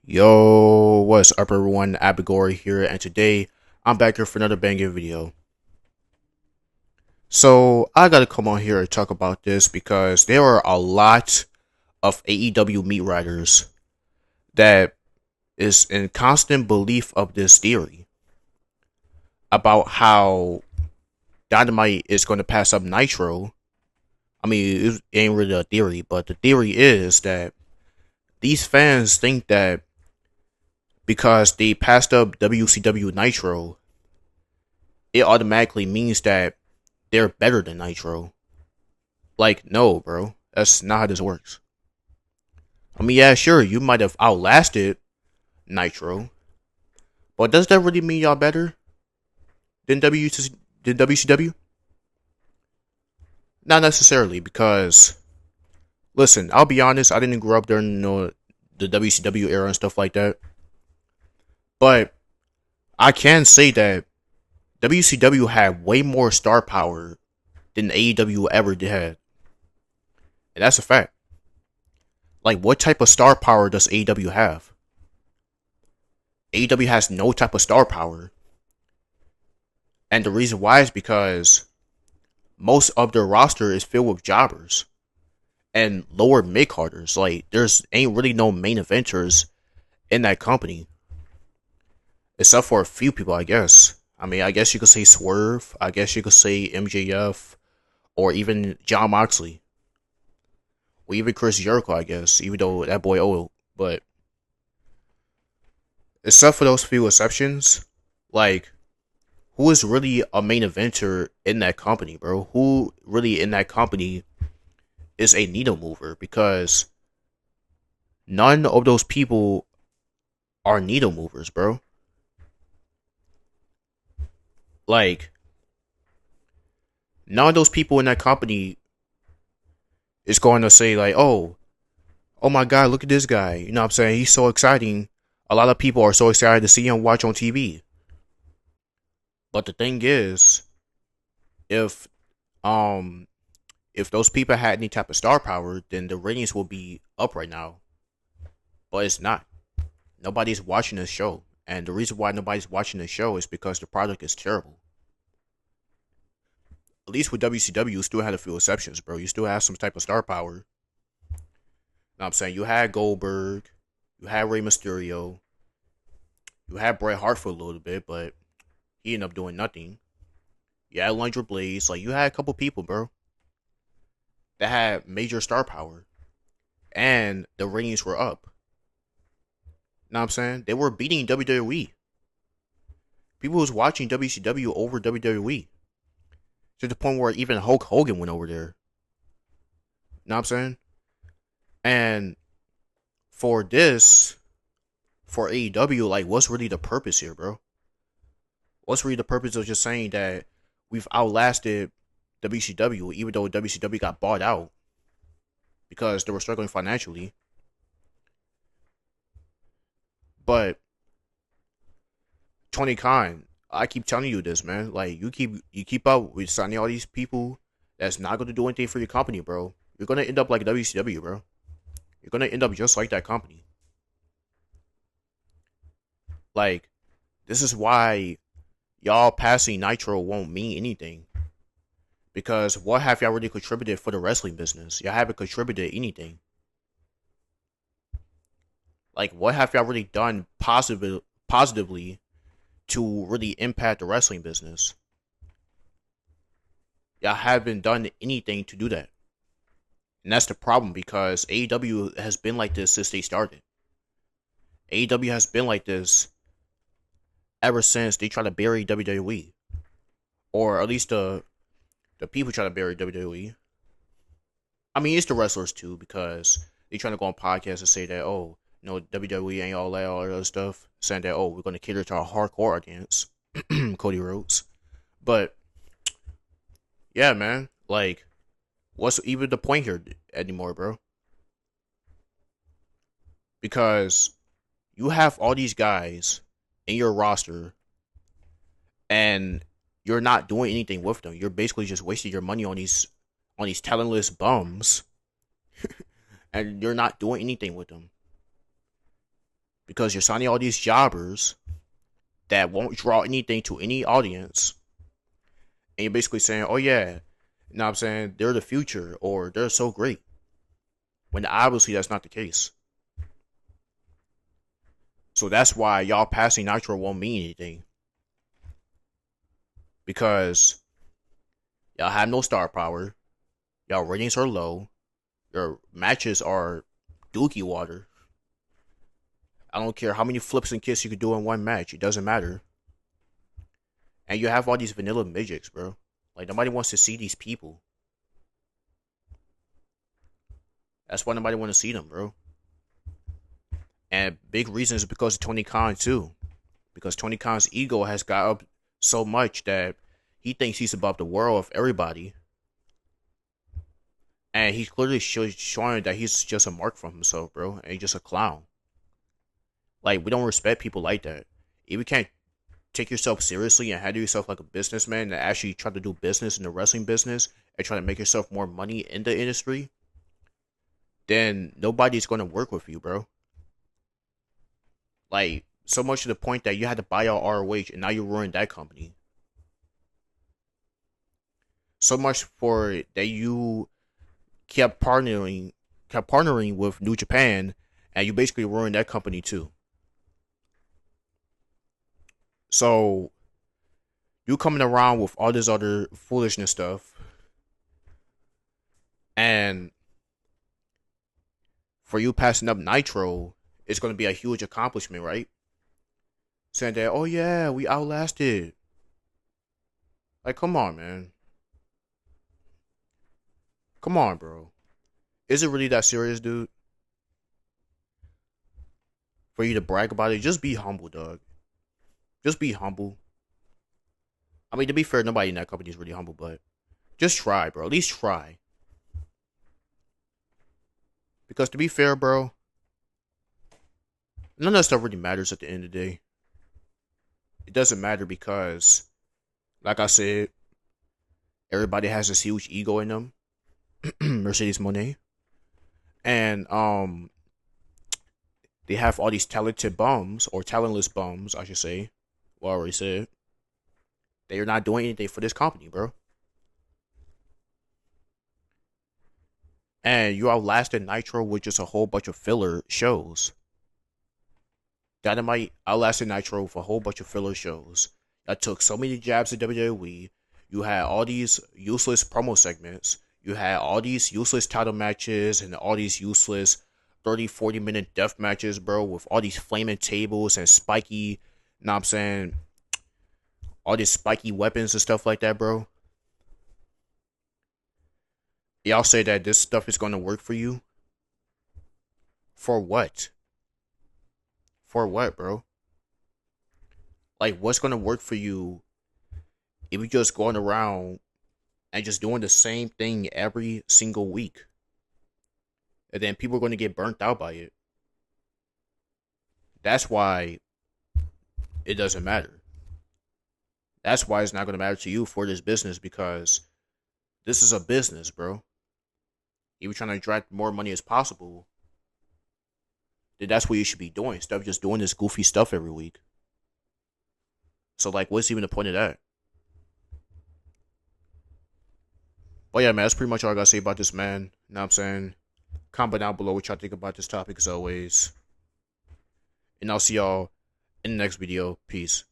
Yo, what's up everyone, Abigori here, and today I'm back here for another banging video. So, I gotta come on here and talk about this because there are a lot of AEW meat riders that is in constant belief of this theory about how Dynamite is going to pass up Nitro. I mean, it ain't really a theory, but the theory is that these fans think that because they passed up WCW Nitro, it automatically means that they're better than Nitro. Like, no, bro. That's not how this works. I mean, yeah, sure, you might have outlasted Nitro, but does that really mean y'all better than WCW? Not necessarily, because listen, I'll be honest, I didn't grow up during the WCW era and stuff like that, but I can say that WCW had way more star power than AEW ever did, and that's a fact. Like, what type of star power does AEW have? AEW has no type of star power. And the reason why is because most of their roster is filled with jobbers and lower mid carders. Like, there's ain't really no main eventers in that company. Except for a few people, I guess. I mean, I guess you could say Swerve. I guess you could say MJF. Or even John Moxley. Or even Chris Jericho, I guess. Even though that boy old. But except for those few exceptions, like, who is really a main eventer in that company, bro? Who really in that company is a needle mover? Because none of those people are needle movers, bro. Like, none of those people in that company is going to say, like, oh my God, look at this guy. You know what I'm saying? He's so exciting. A lot of people are so excited to see him watch on TV. But the thing is, if um if those people had any type of star power, then the ratings will be up right now. But it's not. Nobody's watching this show. And the reason why nobody's watching this show is because the product is terrible. At least with WCW, you still had a few exceptions, bro. You still have some type of star power. You know what I'm saying? You had Goldberg, you had Rey Mysterio, you had Bret Hart for a little bit, but he ended up doing nothing. You had Lunger Blaze. Like, you had a couple people, bro, that had major star power. And the ratings were up. You know what I'm saying? They were beating WWE. People was watching WCW over WWE. To the point where even Hulk Hogan went over there. You know what I'm saying? And for this, for AEW, like, what's really the purpose here, bro? What's really the purpose of just saying that we've outlasted WCW, even though WCW got bought out because they were struggling financially? But Tony Khan, I keep telling you this, man. Like, you keep up with signing all these people that's not going to do anything for your company, bro. You're gonna end up like WCW, bro. You're gonna end up just like that company. Like, this is why y'all passing Nitro won't mean anything. Because what have y'all really contributed for the wrestling business? Y'all haven't contributed anything. Like, what have y'all really done positively to really impact the wrestling business? Y'all haven't done anything to do that. And that's the problem because AEW has been like this since they started. AEW has been like this ever since they tried to bury WWE. Or at least the people try to bury WWE. I mean, it's the wrestlers too, because they trying to go on podcasts and say that, oh, WWE ain't all that, all that other stuff. Saying that, oh, we're going to cater to our hardcore audience. Cody Rhodes. But, yeah, man. Like, what's even the point here anymore, bro? Because you have all these guys in your roster and you're not doing anything with them. You're basically just wasting your money on these talentless bums and you're not doing anything with them. because you're signing all these jobbers that won't draw anything to any audience, and you're basically saying, "Oh yeah, you know what I'm saying, they're the future or they're so great," when obviously that's not the case. So that's why y'all passing Nitro won't mean anything, because y'all have no star power, y'all ratings are low, your matches are dookie water. I don't care how many flips and kicks you could do in one match, it doesn't matter. And you have all these vanilla midgets, bro. Like, nobody wants to see these people. That's why nobody want to see them, bro. And big reason is because of Tony Khan too, because Tony Khan's ego has got up so much that he thinks he's above the world of everybody, and he's clearly showing that he's just a mark for himself, bro, and he's just a clown. Like, we don't respect people like that. If you can't take yourself seriously and handle yourself like a businessman and actually try to do business in the wrestling business and try to make yourself more money in the industry, then nobody's going to work with you, bro. Like, so much to the point that you had to buy out ROH and now you ruined that company. So much for that you kept partnering with New Japan, and you basically ruined that company too. So you coming around with all this other foolishness stuff, and for you passing up Nitro, it's going to be a huge accomplishment, right? Saying that, oh yeah, we outlasted. Like, come on, man. Come on, bro. Is it really that serious, dude? For you to brag about it, just be humble, dog. Just be humble. I mean, to be fair, nobody in that company is really humble, but just try, bro. At least try. Because to be fair, bro, none of that stuff really matters at the end of the day. It doesn't matter because, like I said, everybody has this huge ego in them. Mercedes Monet. And they have all these talented bums, or talentless bums, I should say. Well, I already said. They are not doing anything for this company, bro. And you outlasted Nitro with just a whole bunch of filler shows. Dynamite outlasted Nitro with a whole bunch of filler shows. I took so many jabs at WWE. You had all these useless promo segments. You had all these useless title matches and all these useless 30, 40-minute death matches, bro, with all these flaming tables and spiky, you know what I'm saying, all these spiky weapons and stuff like that, bro. Y'all say that this stuff is going to work for you? For what? For what, bro? Like, what's going to work for you if you just going around and just doing the same thing every single week? And then people are going to get burnt out by it. That's why it doesn't matter. That's why it's not going to matter to you for this business, because this is a business, bro. If you're trying to attract more money as possible, then that's what you should be doing, instead of just doing this goofy stuff every week. So, like, what's even the point of that? But yeah, man, that's pretty much all I gotta say about this, man. You know what I'm saying? Comment down below what y'all think about this topic, as always. And I'll see y'all in the next video. Peace.